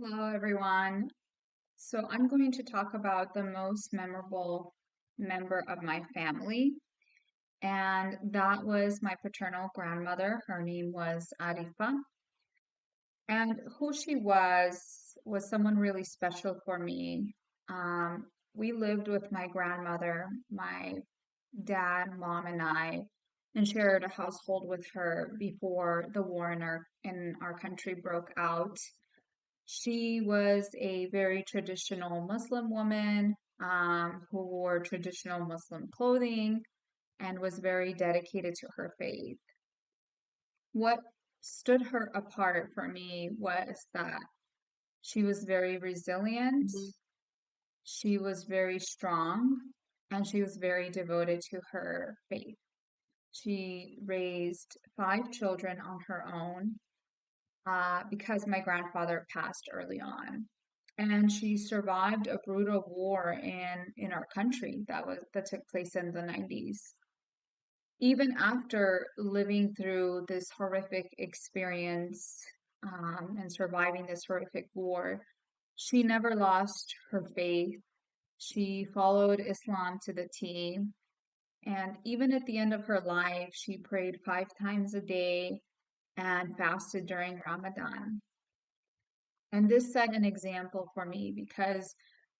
Hello, everyone. So, I'm going to talk about the most memorable member of my family, and that was my paternal grandmother. Her name was Arifa, and who she was someone really special for me. We lived with my grandmother, my dad, mom, and I, and shared a household with her before the war in our country broke out. She was a very traditional Muslim woman who wore traditional Muslim clothing and was very dedicated to her faith. What stood her apart for me was that she was very resilient, she was very strong, and she was very devoted to her faith. She raised five children on her own because my grandfather passed early on. And she survived a brutal war in our country that took place in the 90s. Even after living through this horrific experience and surviving this horrific war, she never lost her faith. She followed Islam to the T. And even at the end of her life, she prayed 5 times a day and fasted during Ramadan. And this set an example for me because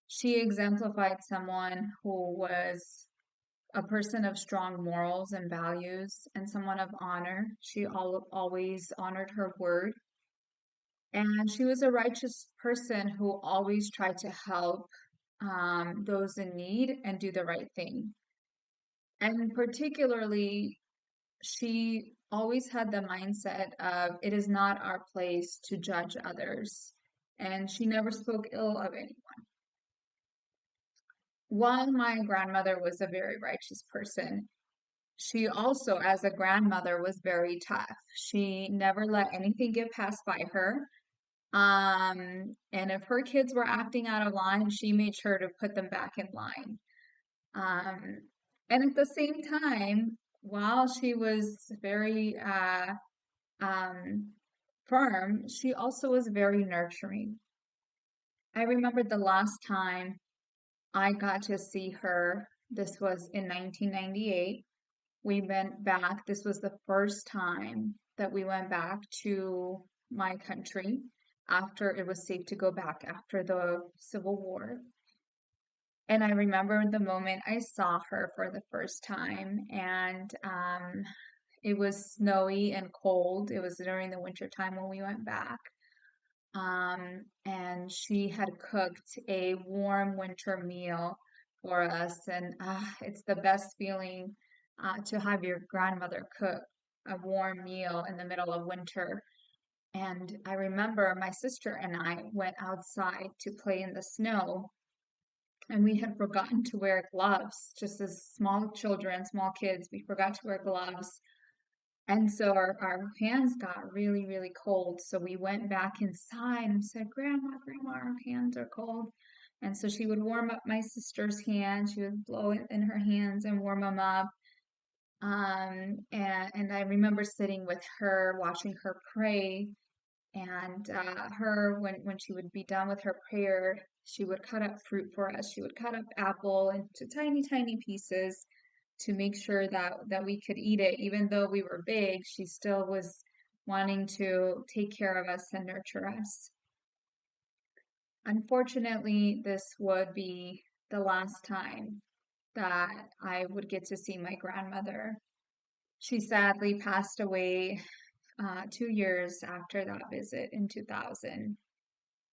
she exemplified someone who was a person of strong morals and values and someone of honor. She always honored her word. And she was a righteous person who always tried to help those in need and do the right thing. And particularly, she always had the mindset of it is not our place to judge others. And she never spoke ill of anyone. While my grandmother was a very righteous person, she also, as a grandmother, was very tough. She never let anything get passed by her. And if her kids were acting out of line, she made sure to put them back in line. Um, and at the same time, while she was very um, firm, she also was very nurturing. I remember the last time I got to see her. This was in 1998. We went back. This was the first time that we went back to my country after it was safe to go back after the Civil War. And I remember the moment I saw her for the first time, and it was snowy and cold. It was during the winter time when we went back. And she had cooked a warm winter meal for us, and it's the best feeling to have your grandmother cook a warm meal in the middle of winter. And I remember my sister and I went outside to play in the snow, and we had forgotten to wear gloves, just as small children, small kids, we forgot to wear gloves. And so our hands got really, really cold. So we went back inside and said, Grandma, our hands are cold. And so she would warm up my sister's hands. She would blow it in her hands and warm them up. And I remember sitting with her, watching her pray. And when she would be done with her prayer, she would cut up fruit for us. She would cut up apple into tiny, tiny pieces to make sure that we could eat it. Even though we were big, she still was wanting to take care of us and nurture us. Unfortunately, this would be the last time that I would get to see my grandmother. She sadly passed away 2 years after that visit in 2000.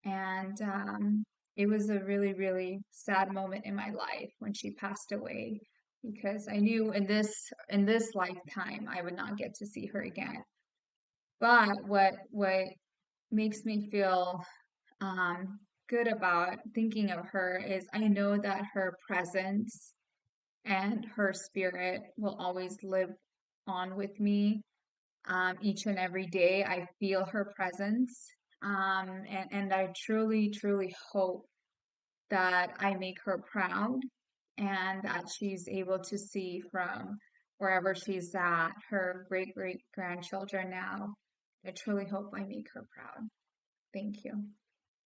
And it was a really, really sad moment in my life when she passed away because I knew in this lifetime I would not get to see her again. But what makes me feel good about thinking of her is I know that her presence and her spirit will always live on with me each and every day. I feel her presence. And I truly, truly hope that I make her proud and that she's able to see from wherever she's at her great great grandchildren now. I truly hope I make her proud. Thank you.